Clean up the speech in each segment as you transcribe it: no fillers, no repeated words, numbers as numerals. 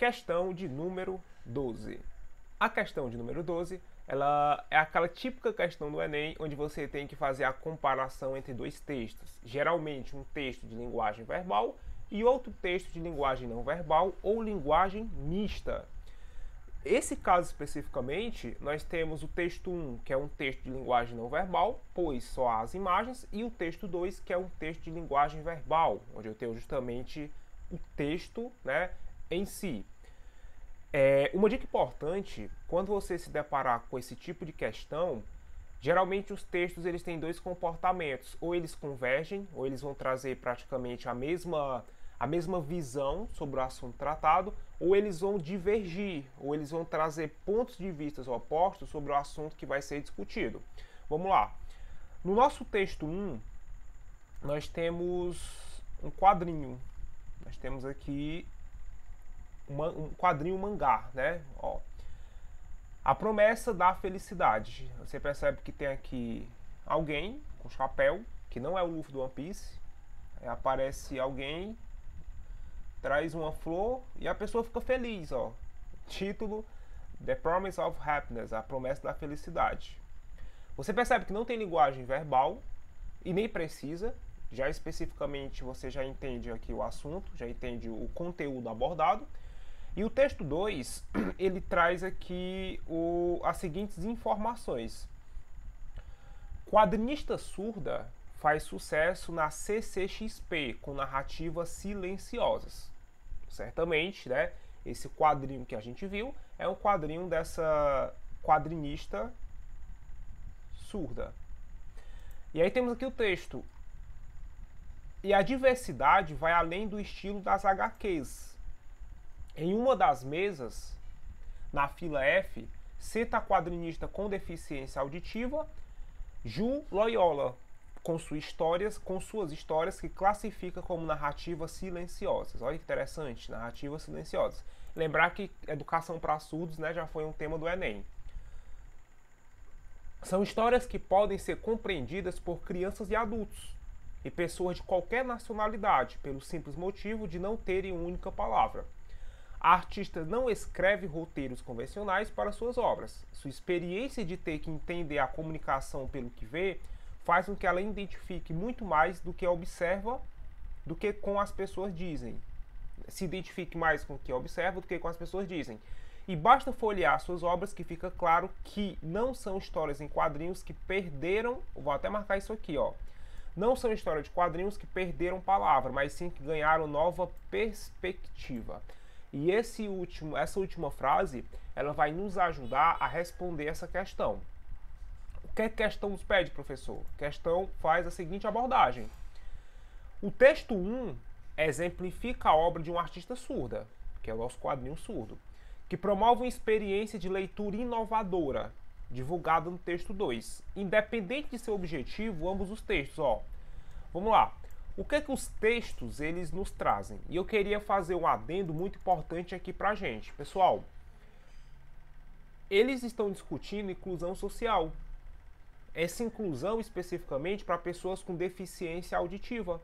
Questão de número 12. A questão de número 12, ela é aquela típica questão do Enem, onde você tem que fazer a comparação entre dois textos. Geralmente um texto de linguagem verbal e outro texto de linguagem não verbal ou linguagem mista. Esse caso especificamente, nós temos o texto 1, que é um texto de linguagem não verbal, pois só há as imagens, e o texto 2, que é um texto de linguagem verbal, onde eu tenho justamente o texto, né, em si. Uma dica importante, quando você se deparar com esse tipo de questão, geralmente os textos eles têm dois comportamentos, ou eles convergem, ou eles vão trazer praticamente a mesma visão sobre o assunto tratado, ou eles vão divergir, ou eles vão trazer pontos de vista opostos sobre o assunto que vai ser discutido. Vamos lá. No nosso texto 1, nós temos um quadrinho. Nós temos aqui um quadrinho mangá, né? Ó. A promessa da felicidade. Você percebe que tem aqui alguém com chapéu, que não é o Luffy do One Piece. Aí aparece alguém, traz uma flor e a pessoa fica feliz, ó. Título: The Promise of Happiness, a promessa da felicidade. Você percebe que não tem linguagem verbal e nem precisa. Já especificamente você já entende aqui o assunto, já entende o conteúdo abordado. E o texto 2, ele traz aqui as seguintes informações. Quadrinista surda faz sucesso na CCXP com narrativas silenciosas. Certamente, né, esse quadrinho que a gente viu é um quadrinho dessa quadrinista surda. E aí temos aqui o texto. E a diversidade vai além do estilo das HQs. Em uma das mesas, na fila F, senta a quadrinista com deficiência auditiva, Ju Loyola, com suas histórias que classifica como narrativas silenciosas. Olha que interessante, narrativas silenciosas. Lembrar que educação para surdos, né, já foi um tema do Enem. São histórias que podem ser compreendidas por crianças e adultos, e pessoas de qualquer nacionalidade, pelo simples motivo de não terem uma única palavra. A artista não escreve roteiros convencionais para suas obras. Sua experiência de ter que entender a comunicação pelo que vê faz com que ela identifique muito mais do que observa do que com as pessoas dizem. Se identifique mais com o que observa do que com as pessoas dizem. E basta folhear suas obras que fica claro que não são histórias em quadrinhos que perderam, vou até marcar isso aqui, ó. Não são histórias de quadrinhos que perderam palavra, mas sim que ganharam nova perspectiva. E essa última frase, ela vai nos ajudar a responder essa questão. O que a questão nos pede, professor? A questão faz a seguinte abordagem. O texto 1 exemplifica a obra de um artista surda, que é o nosso quadrinho surdo, que promove uma experiência de leitura inovadora, divulgada no texto 2. Independente de seu objetivo, ambos os textos, ó. Vamos lá. O que é que os textos eles nos trazem? E eu queria fazer um adendo muito importante aqui pra gente. Pessoal, eles estão discutindo inclusão social. Essa inclusão especificamente para pessoas com deficiência auditiva.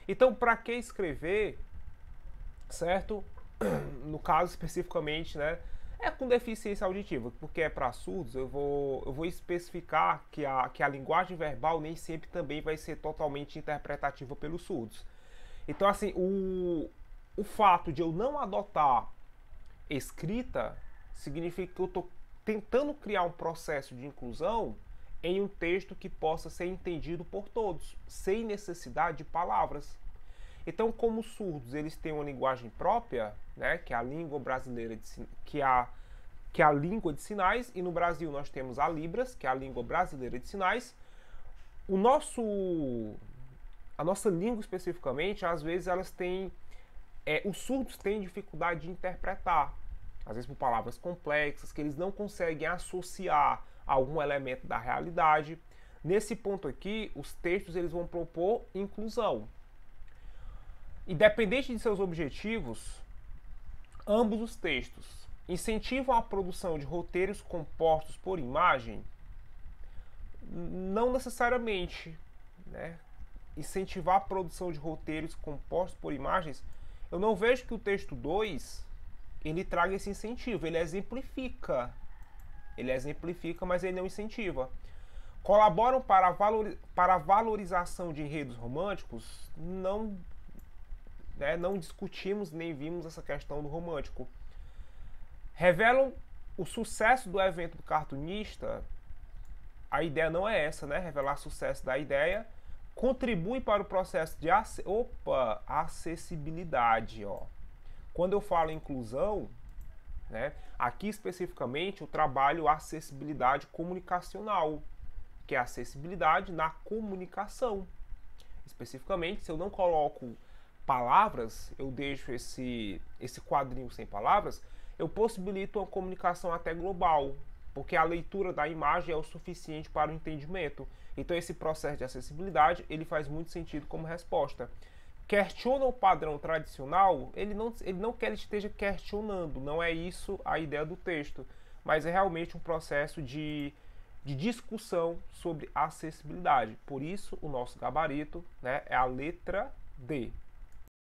Então, para que escrever, certo? No caso especificamente, né? É com deficiência auditiva, porque é para surdos, eu vou especificar que a linguagem verbal nem sempre também vai ser totalmente interpretativa pelos surdos. Então, assim, o fato de eu não adotar escrita significa que eu estou tentando criar um processo de inclusão em um texto que possa ser entendido por todos, sem necessidade de palavras. Então, como os surdos eles têm uma linguagem própria, né, que é a língua brasileira que é a língua de sinais, e no Brasil nós temos a Libras, que é a língua brasileira de sinais. A nossa língua especificamente, às vezes elas têm, os surdos têm dificuldade de interpretar, às vezes por palavras complexas que eles não conseguem associar a algum elemento da realidade. Nesse ponto aqui, os textos eles vão propor inclusão. Independente de seus objetivos, ambos os textos incentivam a produção de roteiros compostos por imagem? Não necessariamente, né? Incentivar a produção de roteiros compostos por imagens, eu não vejo que o texto 2 ele traga esse incentivo, ele exemplifica, mas ele não incentiva. Colaboram para a valorização de enredos românticos? Não, né, não discutimos nem vimos essa questão do romântico. Revelam o sucesso do evento do cartunista? A ideia não é essa, né? Revelar sucesso da ideia. Contribui para o processo de acessibilidade. Ó. Quando eu falo inclusão, né, aqui especificamente eu trabalho acessibilidade comunicacional, que é acessibilidade na comunicação. Especificamente, se eu não coloco palavras, eu deixo esse quadrinho sem palavras, eu possibilito uma comunicação até global, porque a leitura da imagem é o suficiente para o entendimento. Então esse processo de acessibilidade, ele faz muito sentido como resposta. Questiona o padrão tradicional, ele não quer que ele esteja questionando, não é isso a ideia do texto, mas é realmente um processo de discussão sobre acessibilidade. Por isso, o nosso gabarito, né, é a letra D.